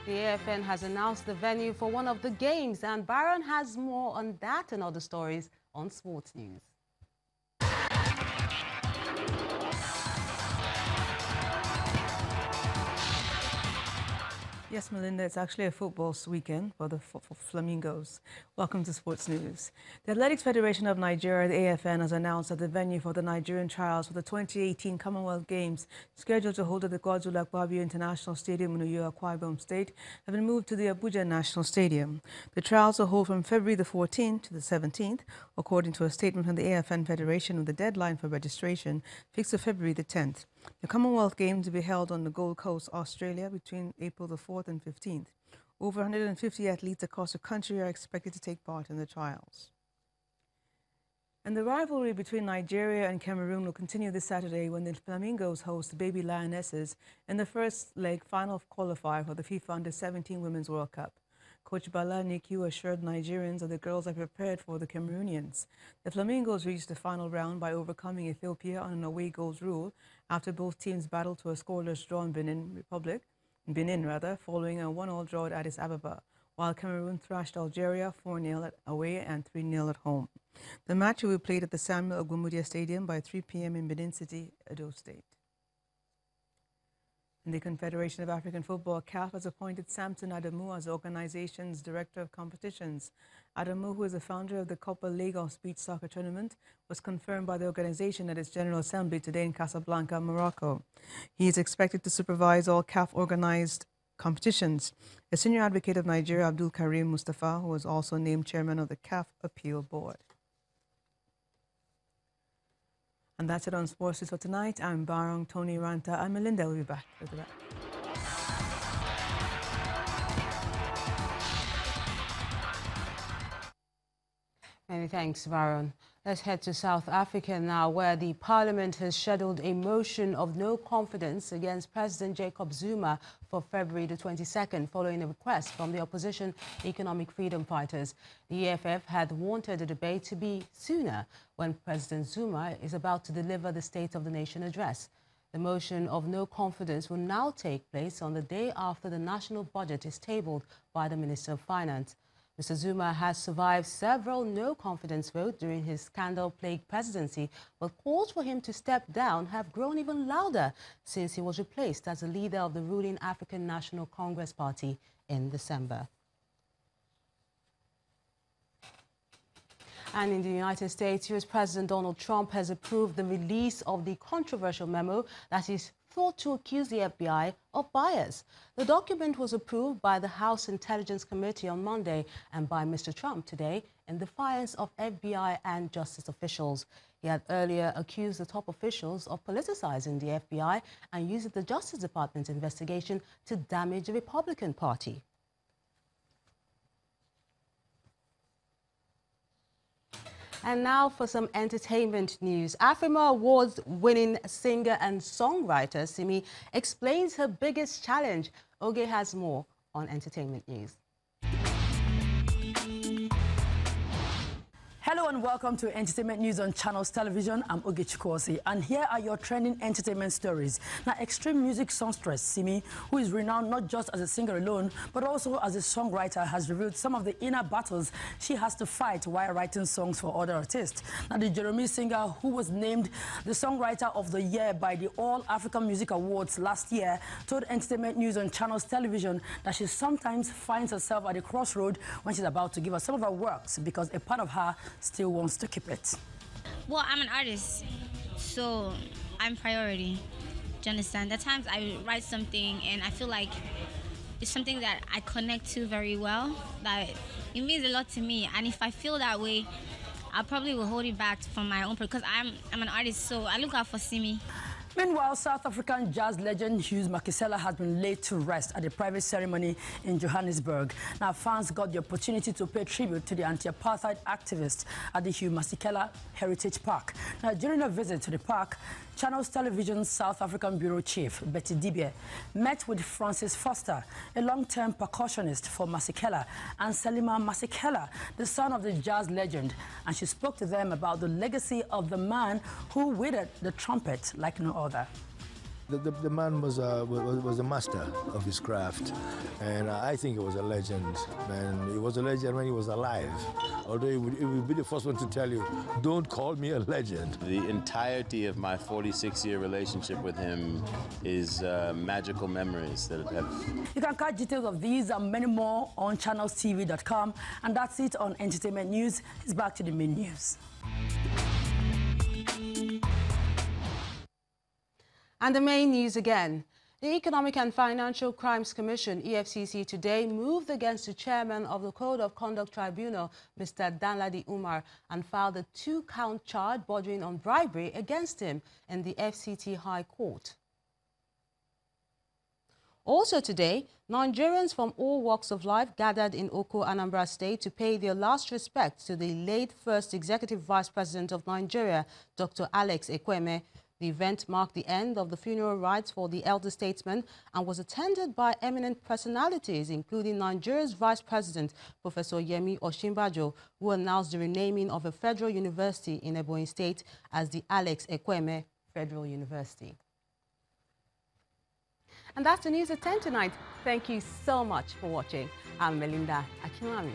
The AFN has announced the venue for one of the games, and Byron has more on that and other stories on Sports News. Yes, Melinda, it's actually a football weekend for the Flamingos. Welcome to Sports News. The Athletics Federation of Nigeria, the AFN, has announced that the venue for the Nigerian trials for the 2018 Commonwealth Games, scheduled to hold at the Godswill Akpabio International Stadium in Uyo, Akwa Ibom State, have been moved to the Abuja National Stadium. The trials will hold from February the 14th to the 17th, according to a statement from the AFN Federation, with the deadline for registration fixed to February the 10th. The Commonwealth Games will be held on the Gold Coast, Australia, between April the 4th and 15th. Over 150 athletes across the country are expected to take part in the trials. And the rivalry between Nigeria and Cameroon will continue this Saturday when the Flamingos host the Baby Lionesses in the first leg final qualifier for the FIFA Under-17 Women's World Cup. Coach Bala Nikiu assured Nigerians that the girls are prepared for the Cameroonians. The Flamingos reached the final round by overcoming Ethiopia on an away goals rule after both teams battled to a scoreless draw in Benin, following a 1-1 draw at Addis Ababa, while Cameroon thrashed Algeria 4-0 away and 3-0 at home. The match will be played at the Samuel Ogwumudia Stadium by 3 p.m. in Benin City, Edo State. And the Confederation of African Football, CAF, has appointed Samson Adamu as the organization's Director of Competitions. Adamu, who is the founder of the Copa Lagos Beach Soccer Tournament, was confirmed by the organization at its General Assembly today in Casablanca, Morocco. He is expected to supervise all CAF-organized competitions. A senior advocate of Nigeria, Abdul Karim Mustapha, who was also named chairman of the CAF Appeal Board. And that's it on Sports News for tonight. I'm Barong, Tony Ranta, and Melinda will be back with the rest. Many thanks, Baron. Let's head to South Africa now, where the parliament has scheduled a motion of no confidence against President Jacob Zuma for February the 22nd, following a request from the opposition economic freedom fighters. The EFF had wanted the debate to be sooner, when President Zuma is about to deliver the State of the Nation address. The motion of no confidence will now take place on the day after the national budget is tabled by the Minister of Finance. Mr. Zuma has survived several no-confidence votes during his scandal-plagued presidency, but calls for him to step down have grown even louder since he was replaced as the leader of the ruling African National Congress Party in December. And in the United States, U.S. President Donald Trump has approved the release of the controversial memo that is thought to accuse the FBI of bias. The document was approved by the House Intelligence Committee on Monday and by Mr. Trump today in defiance of FBI and justice officials. He had earlier accused the top officials of politicizing the FBI and using the Justice Department's investigation to damage the Republican Party. And now for some entertainment news. AFRIMA Awards-winning singer and songwriter Simi explains her biggest challenge. Oge has more on entertainment news. Hello and welcome to Entertainment News on Channels Television. I'm Oge Chikosi, and here are your trending entertainment stories. Now, extreme music songstress Simi, who is renowned not just as a singer alone, but also as a songwriter, has revealed some of the inner battles she has to fight while writing songs for other artists. Now, the Jeremy singer, who was named the Songwriter of the Year by the All African Music Awards last year, told Entertainment News on Channels Television that she sometimes finds herself at a crossroad when she's about to give us some of her works because a part of her still wants to keep it. Well, I'm an artist, so I'm priority. Do you understand? At times I write something and I feel like it's something that I connect to very well, that it means a lot to me. And if I feel that way, I probably will hold it back from my own, because I'm an artist, so I look out for Simi. Meanwhile, South African jazz legend Hugh Makisela has been laid to rest at a private ceremony in Johannesburg. Now, fans got the opportunity to pay tribute to the anti-apartheid activist at the Hugh Masekela Heritage Park. Now, during a visit to the park, Channels Television's South African Bureau Chief, Betty Dibie, met with Francis Foster, a long-term percussionist for Masekela, and Selima Masekela, the son of the jazz legend, and she spoke to them about the legacy of the man who wielded the trumpet like no other. The man was a master of his craft, and I think he was a legend. And he was a legend when he was alive. Although he would be the first one to tell you, don't call me a legend. The entirety of my 46-year relationship with him is magical memories that have... You can catch details of these and many more on channelstv.com. And that's it on Entertainment News. It's back to the main news. And the main news again. The Economic and Financial Crimes Commission, EFCC, today moved against the chairman of the Code of Conduct Tribunal, Mr. Danladi Umar, and filed a 2-count charge bordering on bribery against him in the FCT High Court. Also today, Nigerians from all walks of life gathered in Oko, Anambra State to pay their last respect to the late first Executive Vice President of Nigeria, Dr. Alex Ekweme. The event marked the end of the funeral rites for the elder statesman and was attended by eminent personalities, including Nigeria's Vice President, Professor Yemi Osinbajo, who announced the renaming of a federal university in Ebonyi State as the Alex Ekweme Federal University. And that's the news at 10 tonight. Thank you so much for watching. I'm Melinda Akinwami.